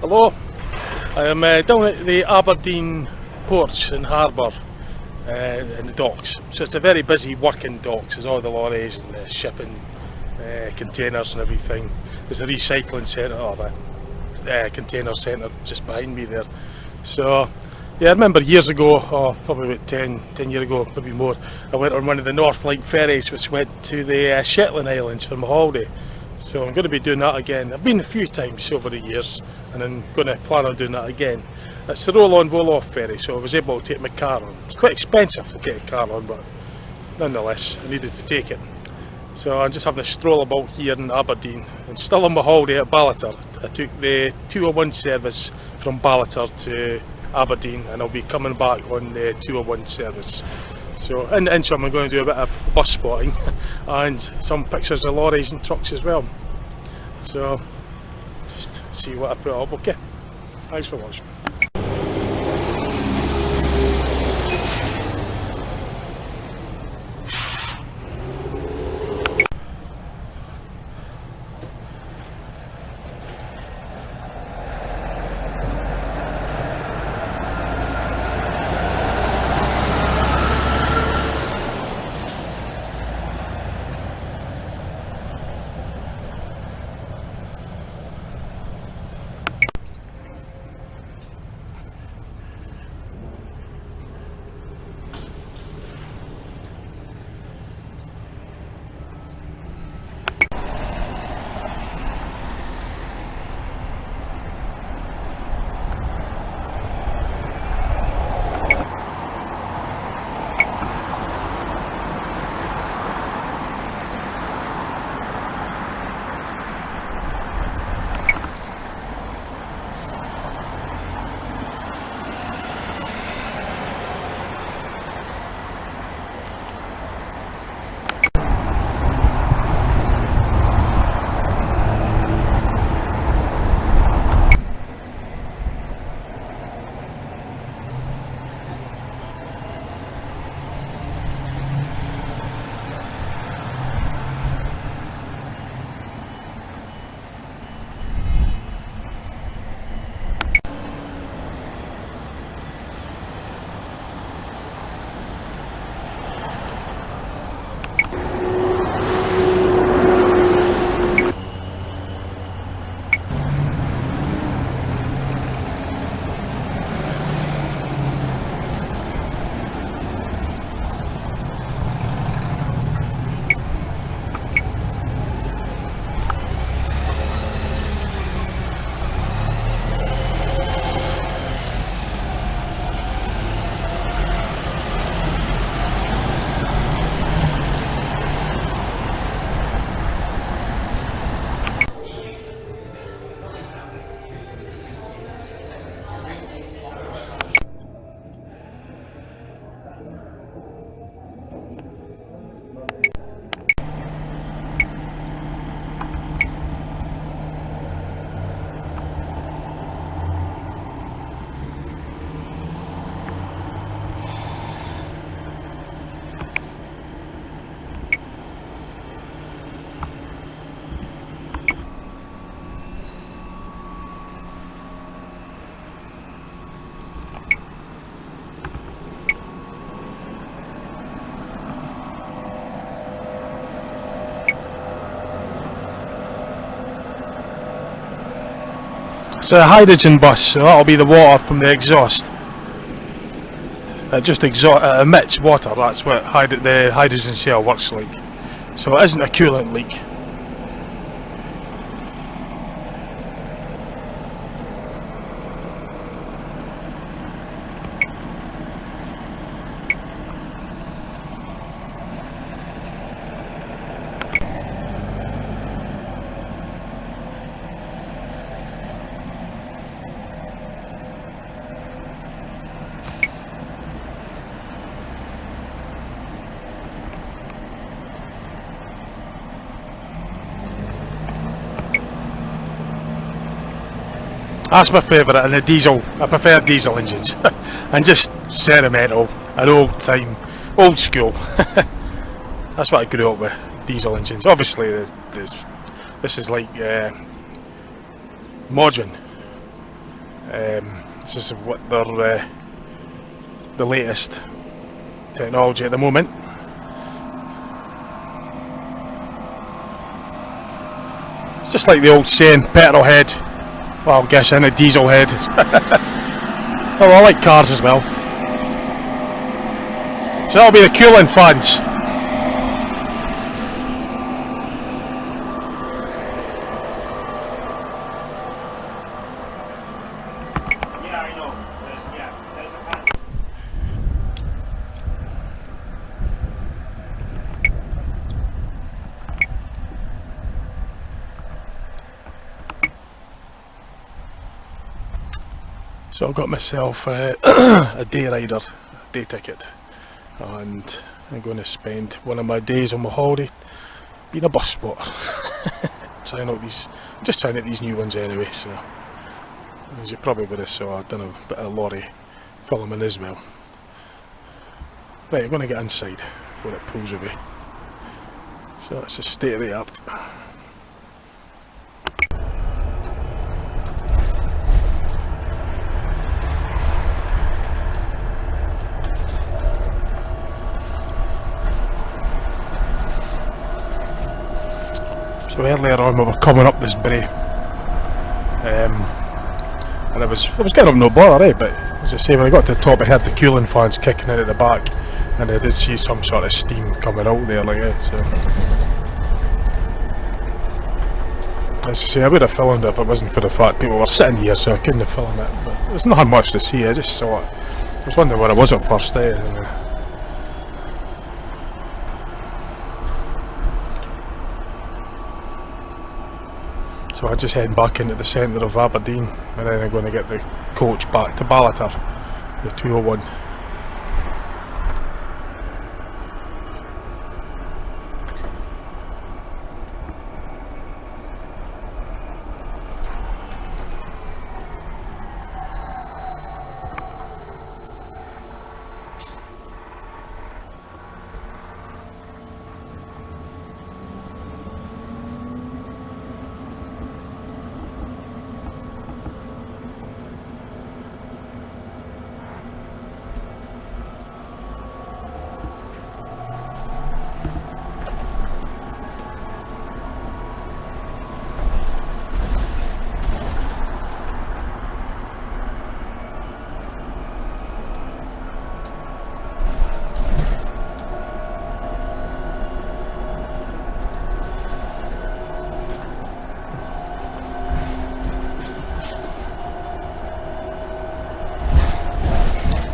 Hello, I am down at the Aberdeen ports and harbour in the docks. So it's a very busy working docks. There's all the lorries and the shipping containers and everything. There's a recycling centre, or a container centre just behind me there. So yeah, I remember years ago, or probably about 10 years ago, maybe more, I went on one of the North Line ferries which went to the Shetland Islands for my holiday. So I'm going to be doing that again. I've been a few times over the years and I'm going to plan on doing that again. It's the roll-on roll-off ferry, so I was able to take my car on. It's quite expensive to take a car on, but nonetheless I needed to take it. So I'm just having a stroll about here in Aberdeen and still on my holiday at Ballater. I took the 201 service from Ballater to Aberdeen and I'll be coming back on the 201 service. So in the interim I'm going to do a bit of bus spotting and some pictures of lorries and trucks as well. So just see what I put up. Okay, thanks for watching. It's a hydrogen bus, so that'll be the water from the exhaust. It just emits water, that's what the hydrogen cell works like. So it isn't a coolant leak. That's my favourite, and the diesel. I prefer diesel engines, and just sentimental, and old school. That's what I grew up with, diesel engines. Obviously, this is like modern, This is what their the latest technology at the moment. It's just like the old saying, petrol head. Well, I'm guessing a diesel head. Oh, I like cars as well. So that'll be the cooling fans. Yeah, I know. There's a fan. So I've got myself a day rider, day ticket, and I'm going to spend one of my days on my holiday being a bus spotter. Just trying out these new ones anyway. So as you probably would have saw, I've done a bit of lorry filming as well. Right, I'm going to get inside before it pulls away. So it's a state of the art. So earlier on we were coming up this brae, and I was getting up no bother, but as I say, when I got to the top I heard the cooling fans kicking in at the back, and I did see some sort of steam coming out there like that. So as I say, I would have filmed it if it wasn't for the fact people were sitting here, so I couldn't have filmed it. But there's not much to see. I just saw it. I was wondering where I was at first, So I'm just heading back into the centre of Aberdeen, and then I'm going to get the coach back to Ballater, the 201.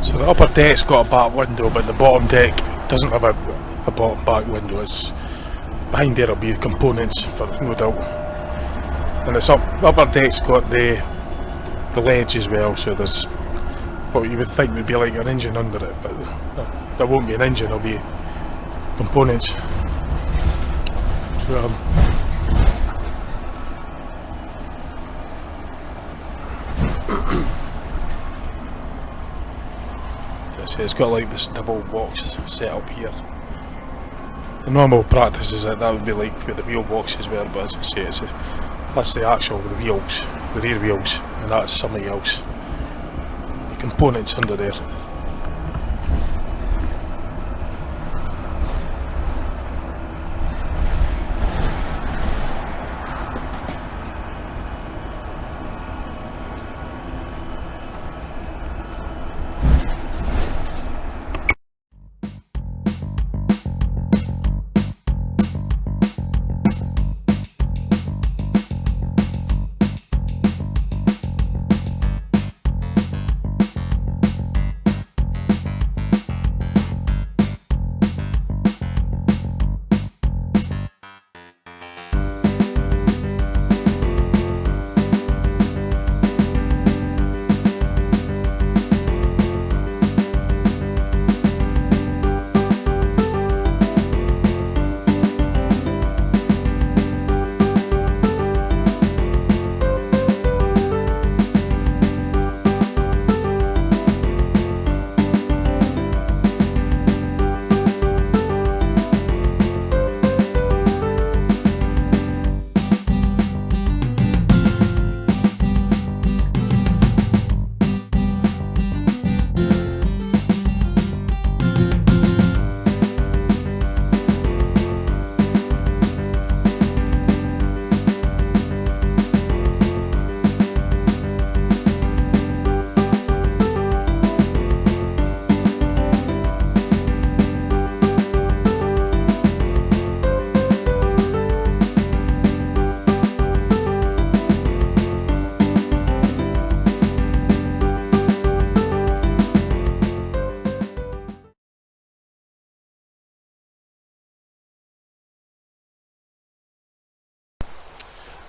So the upper deck's got a back window, but the bottom deck doesn't have a bottom back window. It's behind there will be the components for no doubt, and it's the upper deck's got the ledge as well. So there's what you would think would be like an engine under it, but there won't be an engine. There'll be components. So, it's got like this double box set up here. The normal practice is that would be like where the wheel boxes were, but as I say, that's the actual the wheels, the rear wheels, and that's something else. The components under there.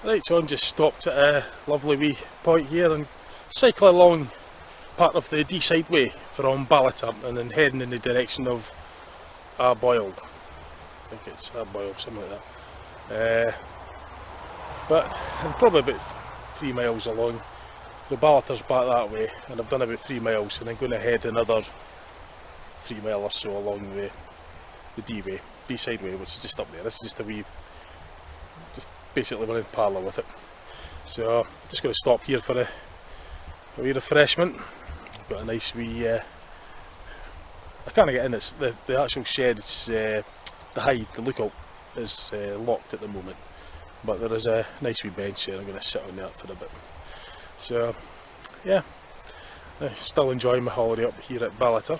Right, so I'm just stopped at a lovely wee point here and cycling along part of the Deeside Way from Ballater and then heading in the direction of Arboyle. I think it's Arboyle, something like that. But I'm probably about 3 miles along. The Ballater's back that way and I've done about 3 miles and I'm going to head another 3 mile or so along the Deeside Way, which is just up there. This is just a wee, just basically we're in parlour with it. So just going to stop here for a wee refreshment. I've got a nice wee, I can't get in, it's the actual shed, it's, the hide, the lookout is locked at the moment. But there is a nice wee bench there, I'm going to sit on that for a bit. So yeah, I'm still enjoying my holiday up here at Ballater.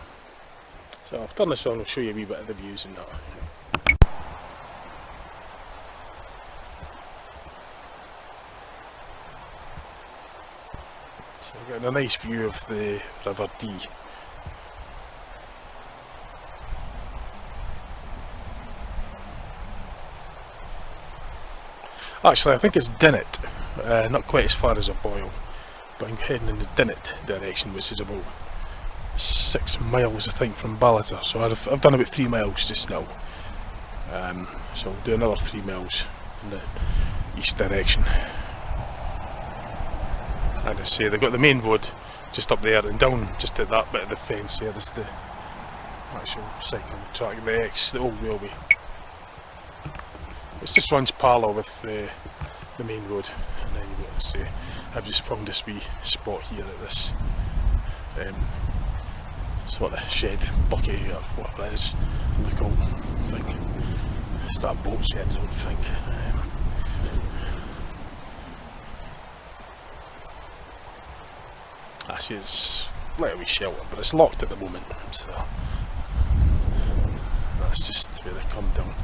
So I'll turn this on, I'll show you a wee bit of the views and that. So I'm getting a nice view of the River Dee. Actually I think it's Dinnet, not quite as far as Arboyle, but I'm heading in the Dinnet direction, which is about 6 miles I think from Ballater, so I've done about 3 miles just now, so I'll do another 3 miles in the east direction. And I say they've got the main road just up there, and down just at that bit of the fence there is the actual cycle track, the old railway. It just runs parallel with the main road, and then you've got to say I've just found this wee spot here at this sort of shed, bucket or whatever it is, lookout thing. It's not a boat shed I don't think. Actually it's like a wee shelter, but it's locked at the moment, so that's just where they come down.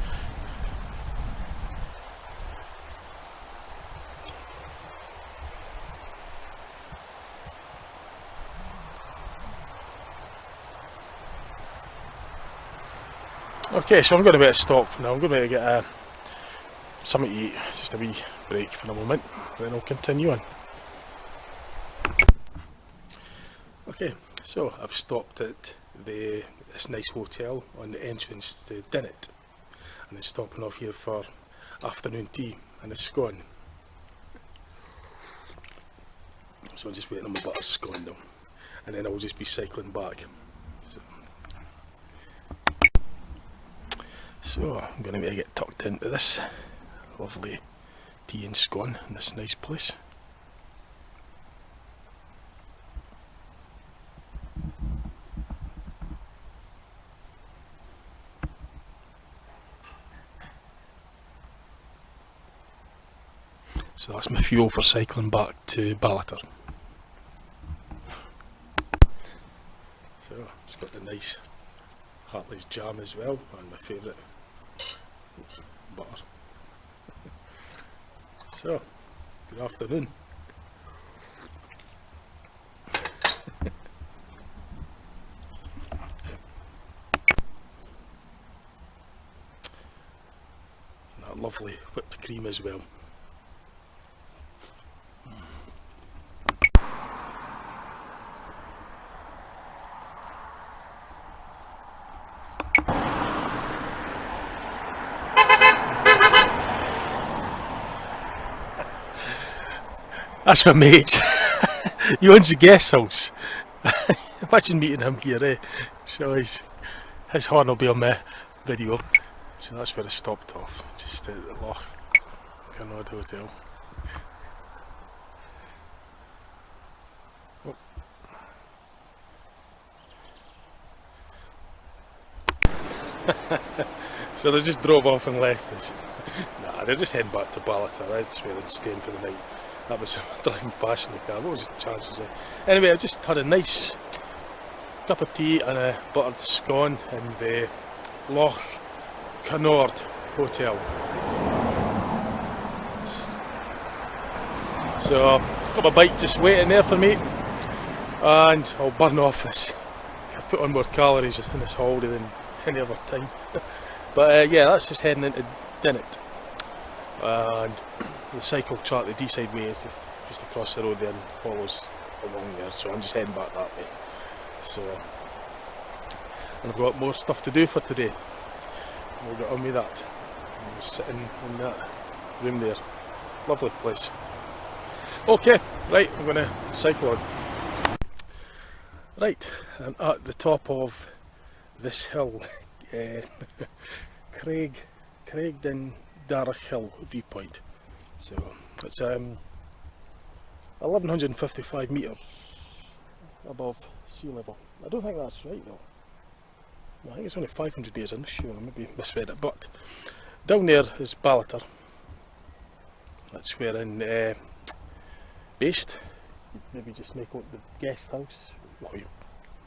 Okay, so I'm going to be at a stop now. I'm going to get something to eat, just a wee break for a moment, then I'll continue on. Okay, so I've stopped at this nice hotel on the entrance to Dinnet, and then stopping off here for afternoon tea and a scone. So I'm just waiting on my butter scone now, and then I'll just be cycling back. So I'm going to get tucked into this lovely tea and scone in this nice place. So that's my fuel for cycling back to Ballater. So it's got the nice Hartley's jam as well, and my favourite butter. So, good afternoon. That lovely whipped cream as well. That's my mate. He owns the guest house. Imagine meeting him here, eh? So his horn will be on my video. So that's where I stopped off, just at the Loch Canard Hotel. Oh. So they just drove off and left us. Nah, they're just heading back to Ballater. That's where they're staying for the night. That was driving past in the car. What was the chances of? Anyway, I just had a nice cup of tea and a buttered scone in the Loch Canard Hotel. So, got my bike just waiting there for me, and I'll burn off this. I've put on more calories in this holiday than any other time. But yeah, that's just heading into Dinnet. and the cycle track, the Deeside Way, is just across the road there and follows along there, so I'm just heading back that way. So, and I've got more stuff to do for today. We'll get on with that. I'm just sitting in that room there. Lovely place. Okay, right, I'm going to cycle on. Right, I'm at the top of this hill, Craigden Darragh Hill viewpoint. So it's 1155 metres above sea level. I don't think that's right though. I think it's only 500 meters, I'm not sure, I maybe misread it, but down there is Ballater. That's where I'm based. Maybe just make out the guest house. Well,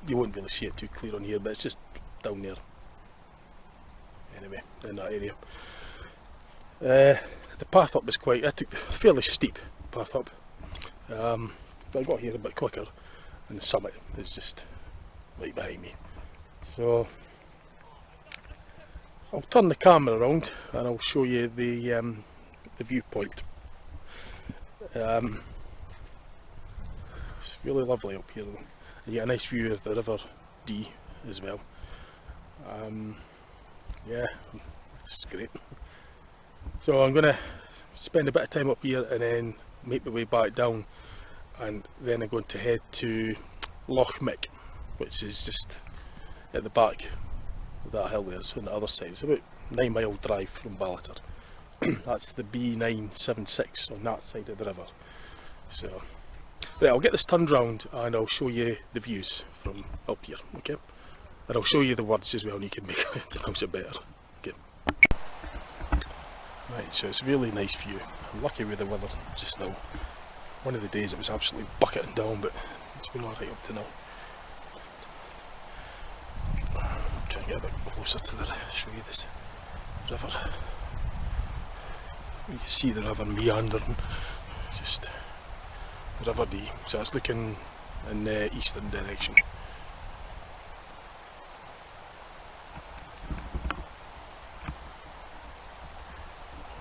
you won't really see it too clear on here, but it's just down there. Anyway, in that area. The path up was I took the fairly steep path up, but I got here a bit quicker, and the summit is just right behind me. So I'll turn the camera around and I'll show you the viewpoint. It's really lovely up here though. You get a nice view of the River Dee as well. Yeah, it's great. So I'm going to spend a bit of time up here and then make my way back down, and then I'm going to head to Loch Mick, which is just at the back of that hill there, so on the other side. It's about a 9-mile drive from Ballater. That's the B976 on that side of the river. So, right, I'll get this turned round and I'll show you the views from up here, okay? And I'll show you the words as well, and you can pronounce it better. Okay. Right, so it's a really nice view. I'm lucky with the weather just now. One of the days it was absolutely bucketing down, but it's been alright up to now. Try and get a bit closer to the show you this river. You can see the river meandering, just the River Dee, so it's looking in the eastern direction.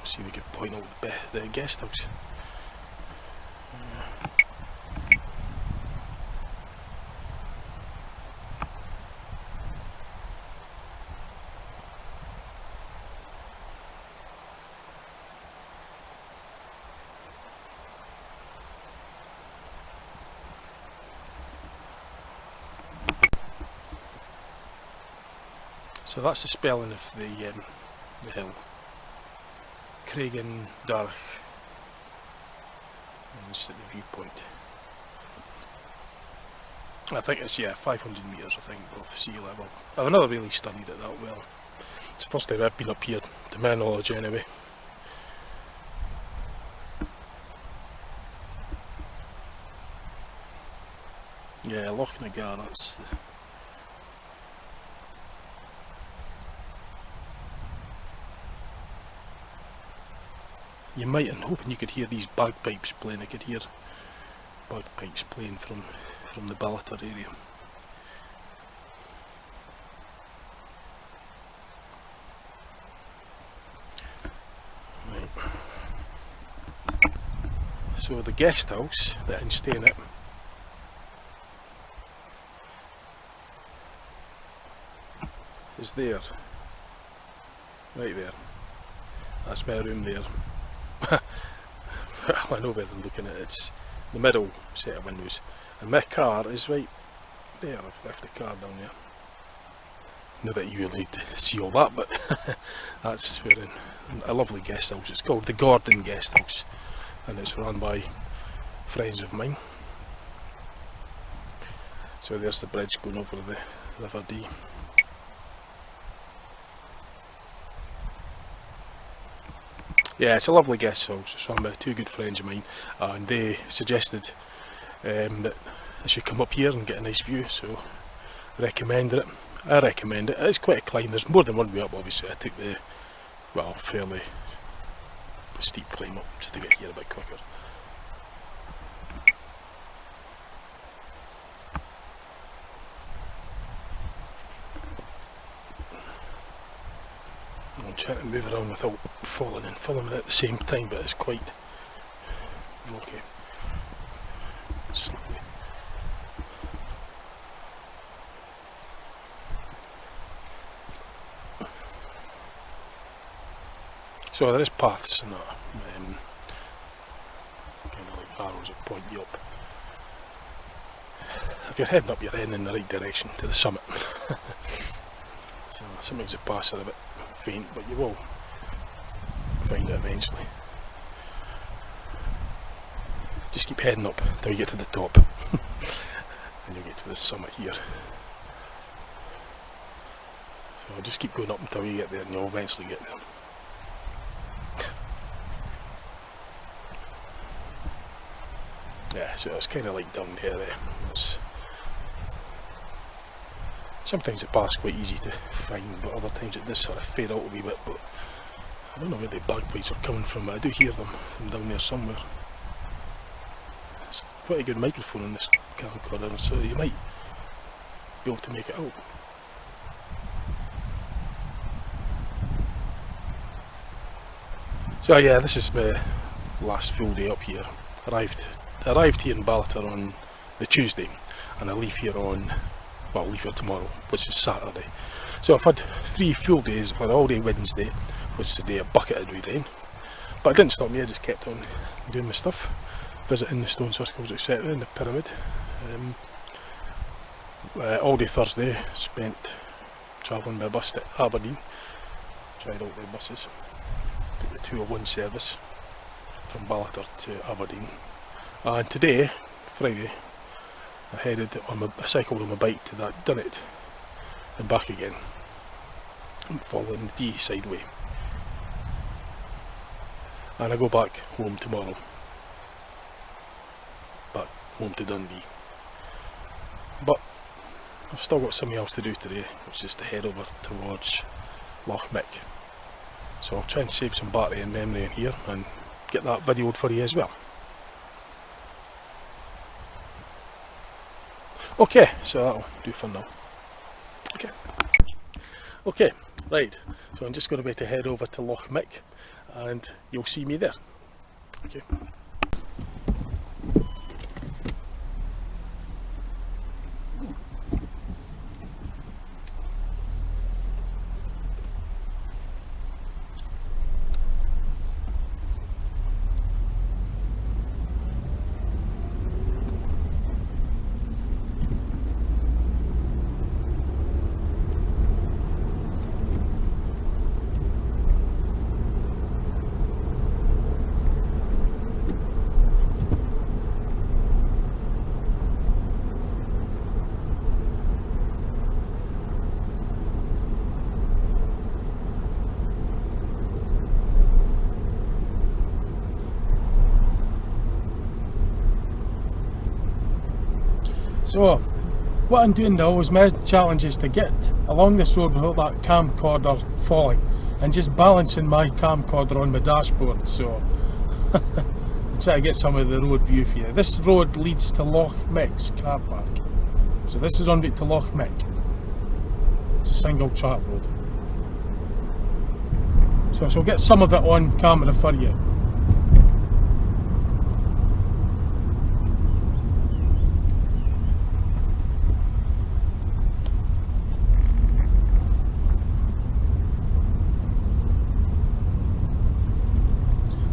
See, we could point out the guest house. So that's the spelling of the hill. Craigden Darragh, and just at the viewpoint. I think it's 500 metres I think above sea level. I've never really studied it that well. It's the first time I've been up here, to my knowledge anyway. Yeah, Loch Nagar, that's the... You might, I'm hoping you could hear these bagpipes playing. I could hear bagpipes playing from the Ballater area. Right. So the guest house that I'm staying at is there, right there. That's my room there. I know where I'm looking at. It's the middle set of windows, and my car is right there. I've left the car down there. Not that you really need to see all that, but that's where a lovely guest house. It's called the Gordon Guest House, and it's run by friends of mine. So there's the bridge going over the River Dee. Yeah, it's a lovely guest house. It's run by two good friends of mine, and they suggested that I should come up here and get a nice view, so I recommended it. I recommend it. It's quite a climb. There's more than one way up, obviously. I took the, well, fairly steep climb up just to get here a bit quicker. I'm trying to move around without falling and filming at the same time, but it's quite rocky. Slowly. So there is paths and that, kind of like arrows that point you up. If you're heading up, you're heading in the right direction to the summit. So sometimes the paths are a bit faint, but you will find it eventually. Just keep heading up until you get to the top. And you get to the summit here. So just keep going up until you get there, and you'll eventually get there. Yeah, so it's kind of like down there. Sometimes the path's quite easy to find, but other times it does sort of fade out a wee bit. But I don't know where the bagpipes are coming from, but I do hear them from down there somewhere. It's quite a good microphone in this camcorder, so you might be able to make it out. So yeah, this is my last full day up here. Arrived here in Ballater on the Tuesday, and I leave here on, well, leave here tomorrow, which is Saturday. So I've had 3 full days. I've had all day Wednesday, which is the day it bucketed with rain, but it didn't stop me. I just kept on doing my stuff, visiting the stone circles, etc., in the pyramid. All day Thursday spent travelling by bus to Aberdeen. Tried out the buses, took the 201 service from Ballater to Aberdeen. And today, Friday, I cycled on my bike to that Dundee and back again. I'm following the Deeside way. And I go back home tomorrow. Back home to Dundee. But I've still got something else to do today, which is to head over towards Loch Mick. So I'll try and save some battery and memory in here and get that videoed for you as well. Okay, so that'll do for now. Okay, right, so I'm just going to head over to Loch Mick and you'll see me there. Okay. So, what I'm doing now is my challenge is to get along this road without that camcorder falling and just balancing my camcorder on my dashboard. So, I'm trying to get some of the road view for you. This road leads to Loch Mick's car park. So this is on route to Loch Mick. It's a single track road. So I shall get some of it on camera for you.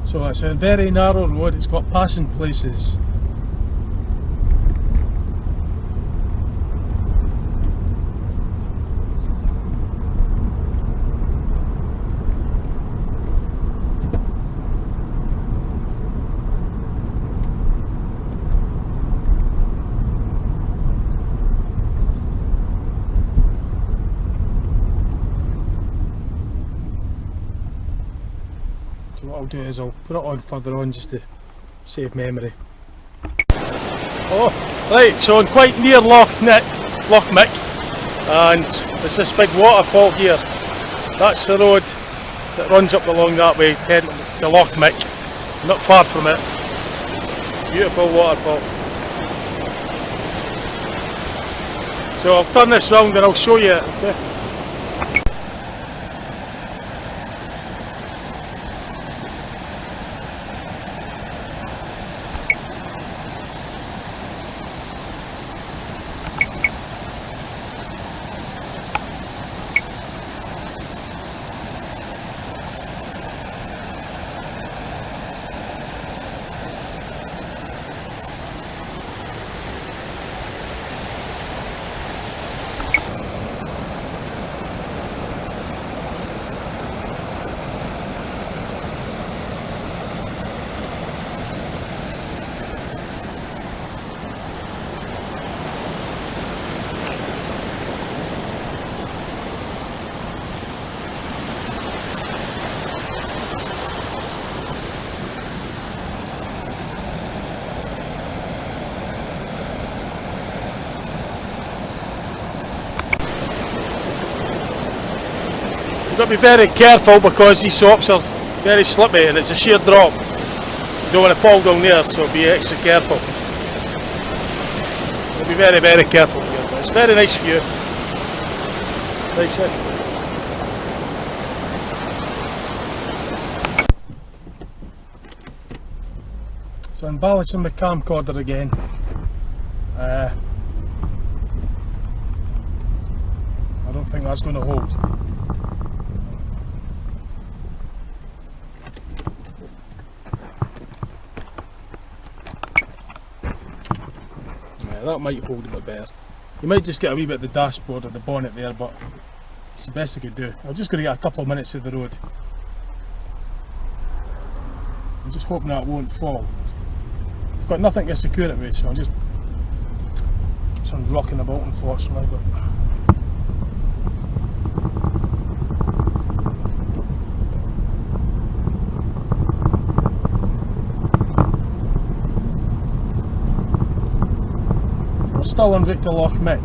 So it's a very narrow road, it's got passing places. So what I'll do is I'll put it on further on just to save memory. Oh, right, so I'm quite near Loch Mick, and there's this big waterfall here. That's the road that runs up along that way, heading to Loch Mick. Not far from it. Beautiful waterfall. So I'll turn this round and I'll show you it. Okay? got to be very careful because these slops are very slippy and it's a sheer drop. You don't want to fall down there, so be extra careful. So be very, very careful here. But it's a very nice view. Nice in. So I'm balancing my camcorder again. I don't think that's going to hold. Yeah, that might hold a bit better. You might just get a wee bit of the dashboard or the bonnet there, but it's the best I could do. I'm just going to get a couple of minutes of the road. I'm just hoping that won't fall. I've got nothing to secure it with, so I'm just rocking about unfortunately. But we're still en route to Loch Mick.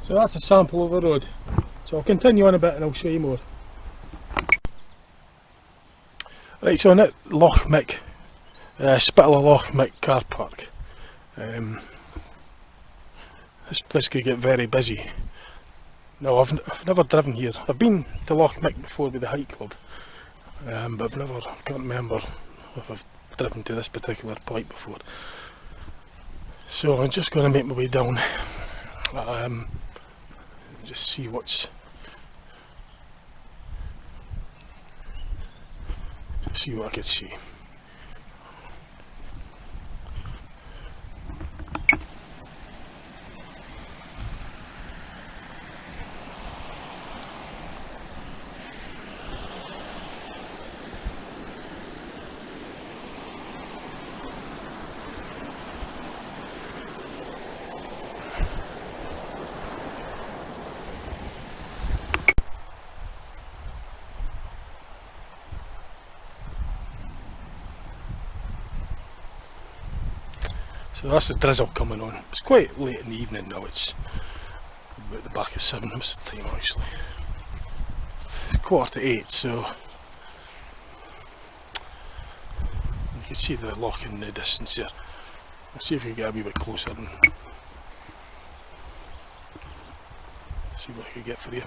So that's a sample of the road. So I'll continue on a bit and I'll show you more. Right, so I'm at Loch Mick, Spittal of Loch Mick car park. This place could get very busy. No, I've never driven here. I've been to Loch Mick before with the hike club, but I can't remember if I've driven to this particular point before. So I'm just going to make my way down. Just see what I could see. So that's the drizzle coming on. It's quite late in the evening now, it's about the back of 7, what's the time actually? It's 7:45, so you can see the loch in the distance here. I'll see if we can get a wee bit closer and see what I can get for you.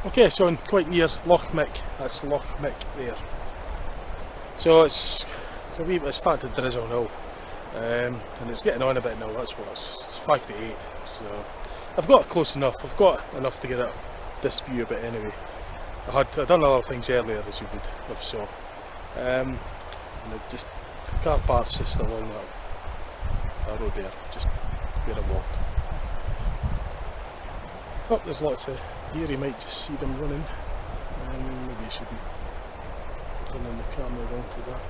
Okay, so I'm quite near Loch Mick. That's Loch Mick there. So it's a wee bit starting to drizzle now, and it's getting on a bit now. That's what it's 7:55. So I've got it close enough. I've got enough to get at this view of it anyway. I'd done other things earlier, as you would have saw, and the car park's just along that road there. Just Get a walk. Oh, there's lots of deer, you might just see them running. Maybe I should be turning the camera around for that.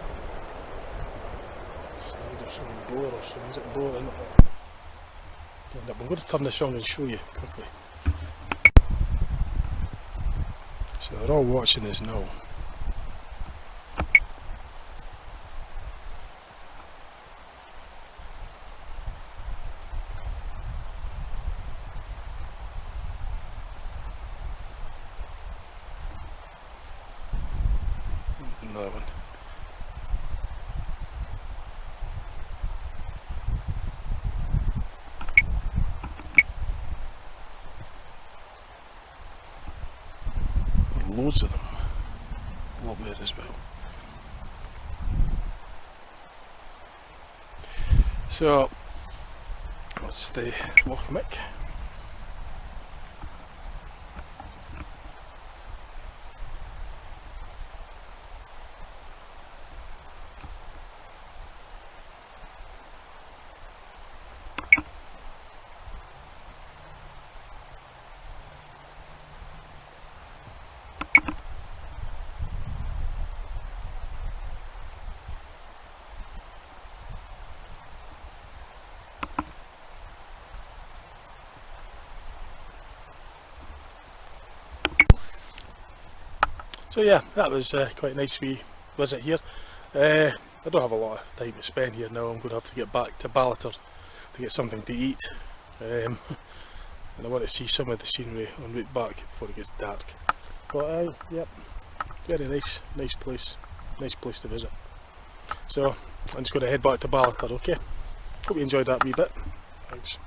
Just either some boar or something. Is it boar? I'm going to turn this on and show you quickly. So they're all watching us now. Another one. Loads of them up there as well. So that's the Loch Mick. So yeah, that was quite a nice wee visit here. I don't have a lot of time to spend here now. I'm going to have to get back to Ballater to get something to eat, and I want to see some of the scenery en route back before it gets dark. But yep, very nice place to visit. So I'm just going to head back to Ballater. Okay, hope you enjoyed that wee bit. Thanks.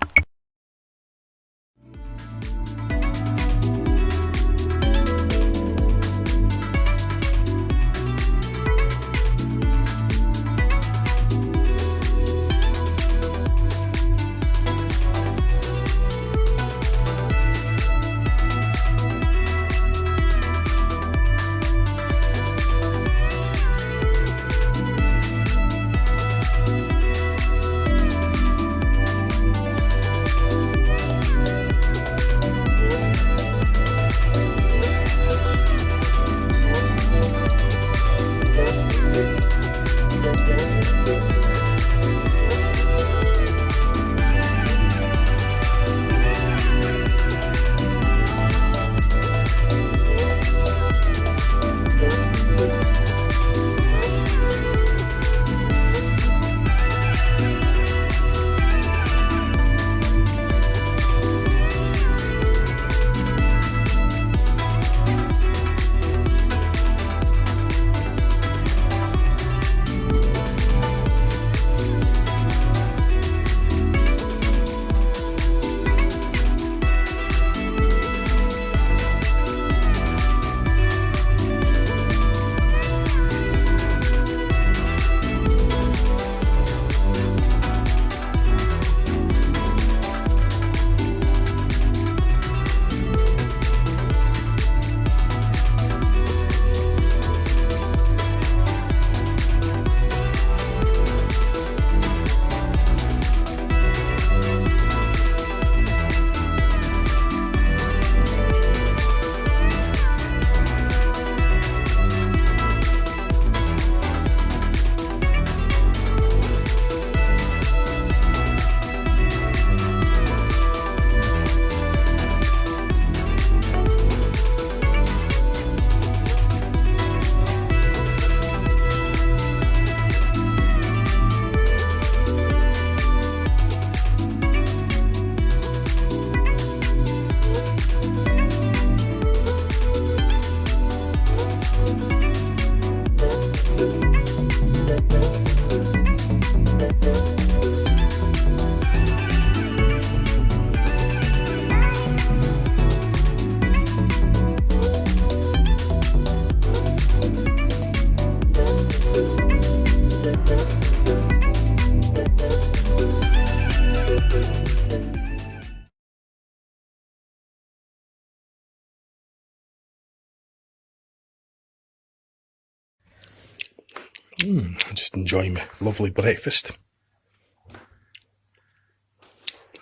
I'm just enjoying my lovely breakfast.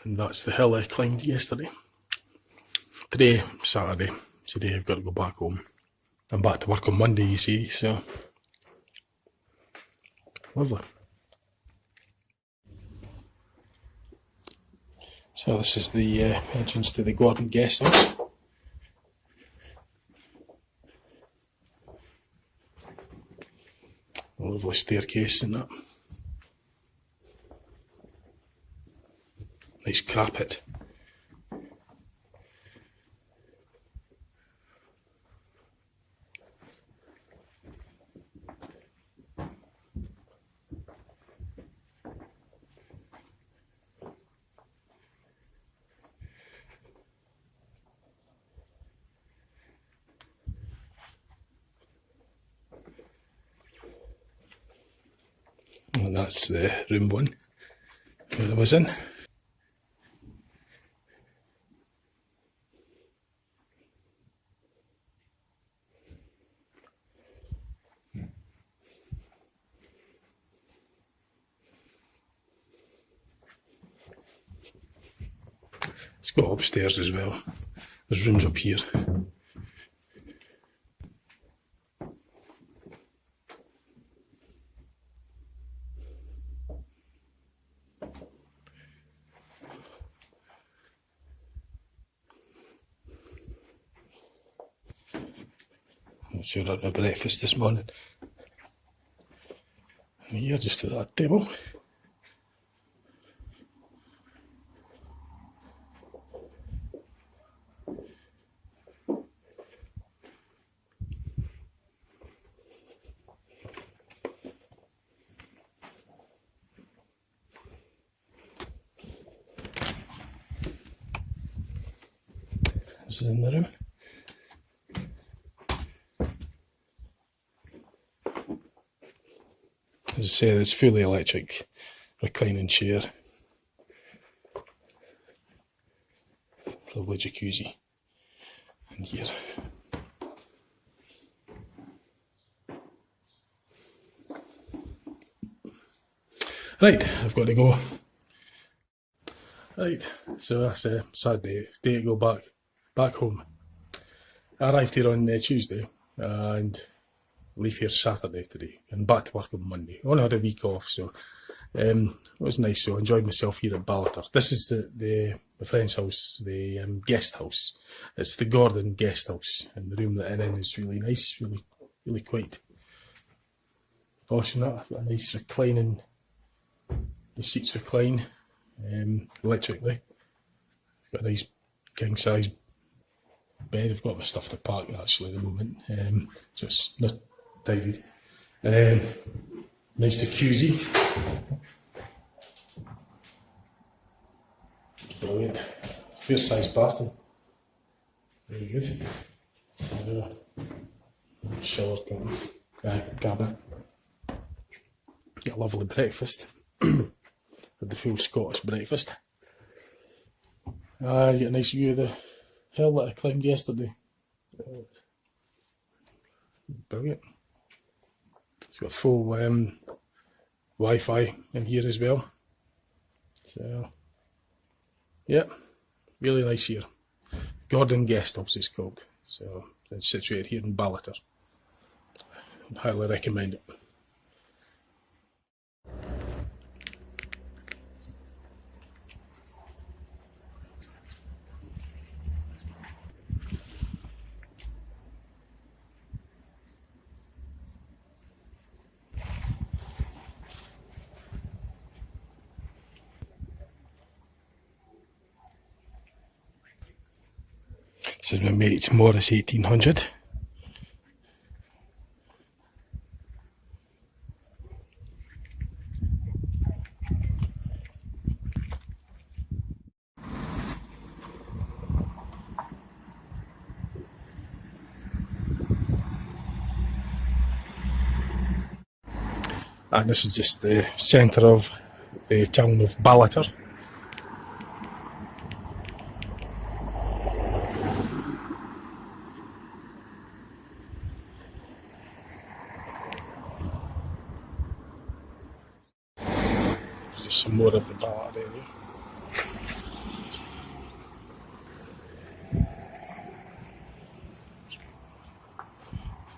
And that's the hill I climbed yesterday. Today, Saturday, today I've got to go back home. I'm back to work on Monday, you see, so lovely. So this is the entrance to the Gordon guest house. A lovely staircase and that. Nice carpet. And that's the room one that I was in. It's got upstairs as well. There's rooms up here. That's where I had my breakfast this morning. And here, just at that table. This is in the room. As I say, it's fully electric reclining chair. Lovely jacuzzi in here. Right, I've got to go. Right, so that's a sad day. It's day to go back home. I arrived here on Tuesday and leave here Saturday today and back to work on Monday. I only had a week off, so it was nice. So I enjoyed myself here at Ballater. This is my friend's house, the guest house. It's the Gordon guest house, and the room that I'm in is really nice, really quite posh and that. A nice reclining, the seats recline electrically. Got a nice king size bed. I've got my stuff to park actually at the moment, so it's not tidied. Nice jacuzzi. Brilliant. Fair size bathroom. Very good. Shower cabin. Get a lovely breakfast. Had the full Scottish breakfast. You get a nice view of the hill that I climbed yesterday. Brilliant. It's got full Wi-Fi in here as well. So, yeah, really nice here. Gordon Guest House it's called. So, it's situated here in Ballater. I'd highly recommend it. This is my mate Morris 1800. And this is just the centre of the town of Ballater. There's some more of the Ballater area.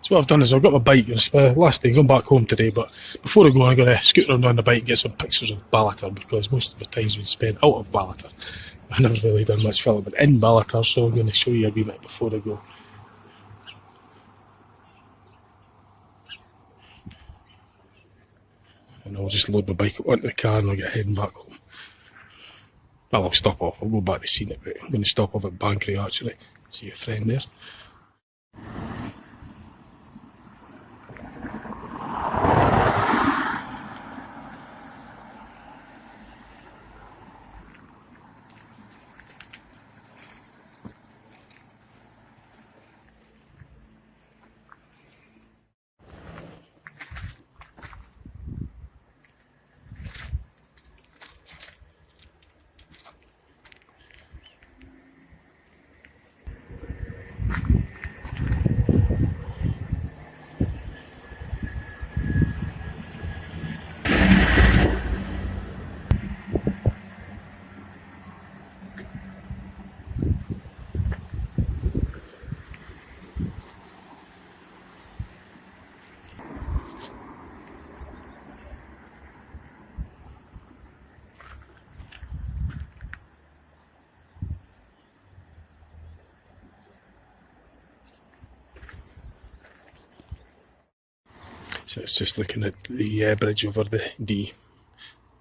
So what I've done is I've got my bike, and it's my last day, I'm going back home today, but before I go I'm going to scoot around on the bike and get some pictures of Ballater, because most of the time's been spent out of Ballater. I've never really done much filming in Ballater, so I'm going to show you a wee bit before I go. And I'll just load my bike up onto the car and I'll get heading back home. Well, I'll stop off, I'll go back to Scenic, but I'm going to stop off at Bankery actually, see a friend there. So it's just looking at the bridge over the Dee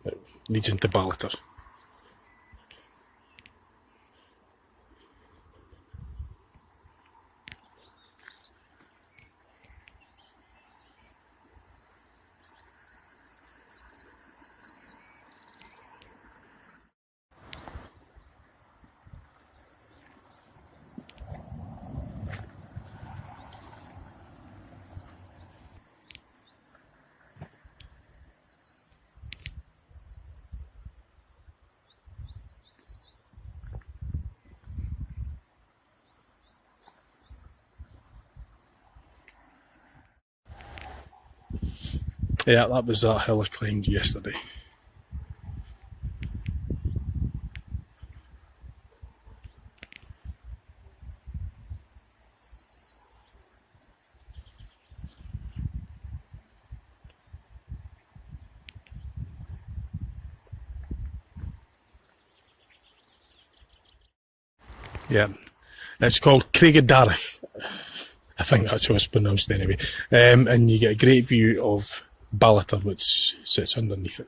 that leads into Ballater. Yeah, that was that hill I climbed yesterday. Yeah, it's called Craigedarach. I think that's how it's pronounced anyway. And you get a great view of Ballater, which sits underneath it.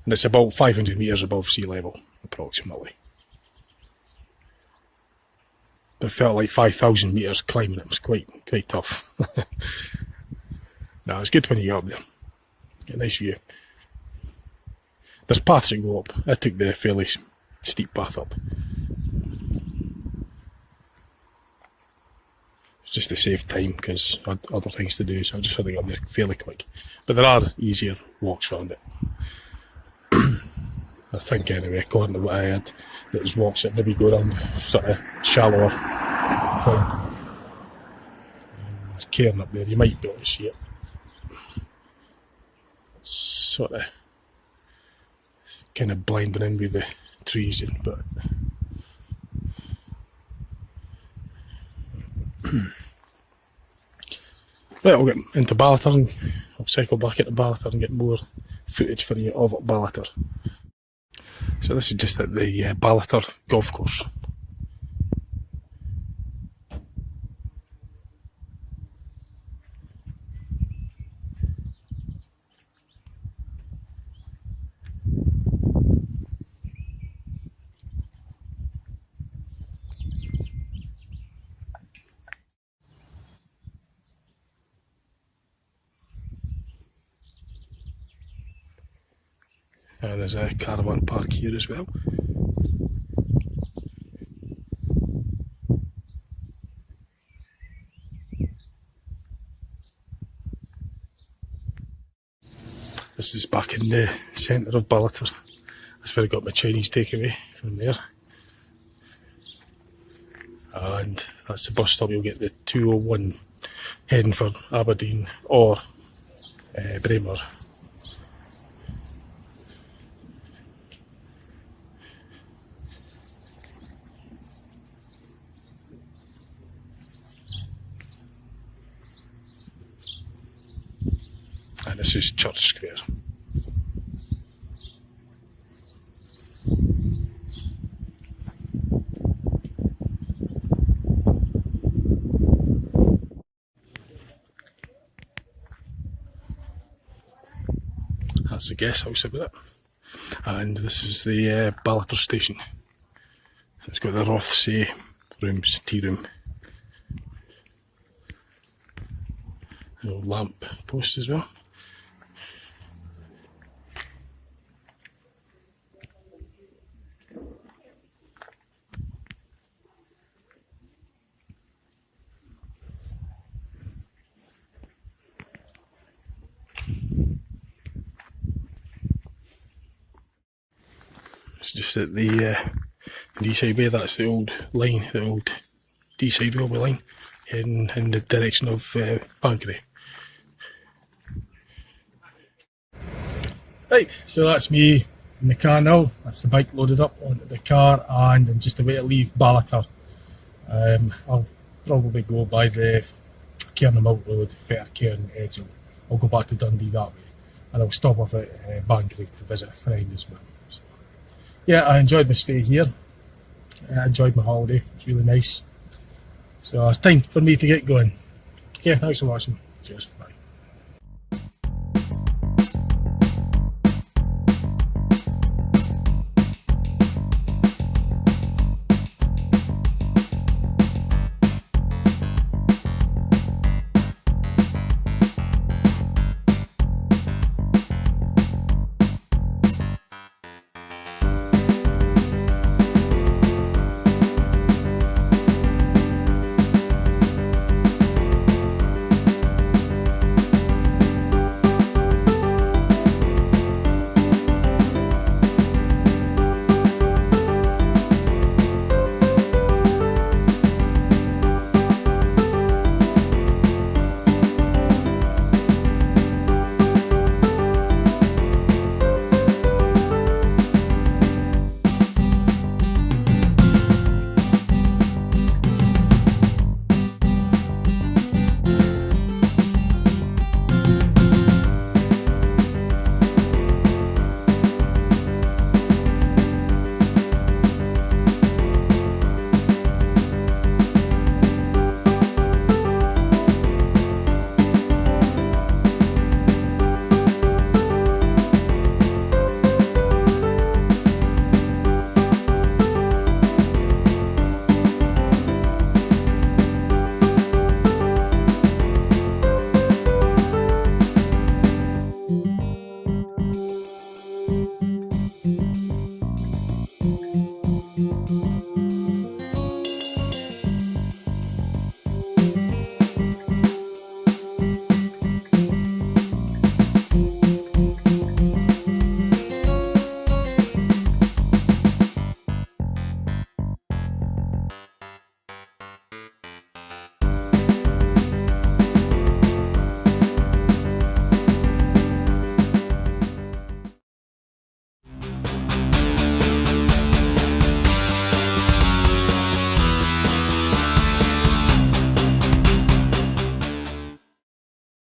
And it's about 500 metres above sea level, approximately. But it felt like 5,000 metres climbing, it was quite tough. No, it's good when you get up there. Get a nice view. There's paths that go up. I took the fairly steep path up. It's just to save time because I had other things to do, so I just had to get up there fairly quick. But there are easier walks around it. I think anyway, according to what I had, there's walks that maybe go around sort of shallower thing. There's cairn up there, you might be able to see it. It's sort of kind of blending in with the trees, but right, I'll get into Ballater and I'll cycle back into Ballater and get more footage for you of Ballater. So this is just at the Ballater golf course. And there's a caravan park here as well. This is back in the centre of Ballater. That's where I got my Chinese takeaway from there. And that's the bus stop, you'll get the 201 heading for Aberdeen or Braemar. this is Church Square. That's the guest house about it. And this is the Ballater station. It's got the Roths rooms, tea room. An old lamp post as well. It's just at the Deeside Way. That's the old line, the old Deeside railway line, heading in the direction of Bankery. Right, so that's me in the car now. That's the bike loaded up onto the car, and I'm just about to leave Ballater. I'll probably go by the Cairnmount Road, Fair Cairn, Edsel. I'll go back to Dundee that way, and I'll stop off at Bankery to visit a friend as well. So, yeah, I enjoyed my stay here. I enjoyed my holiday. It was really nice. So it's time for me to get going. Okay, thanks for watching. Cheers. Bye.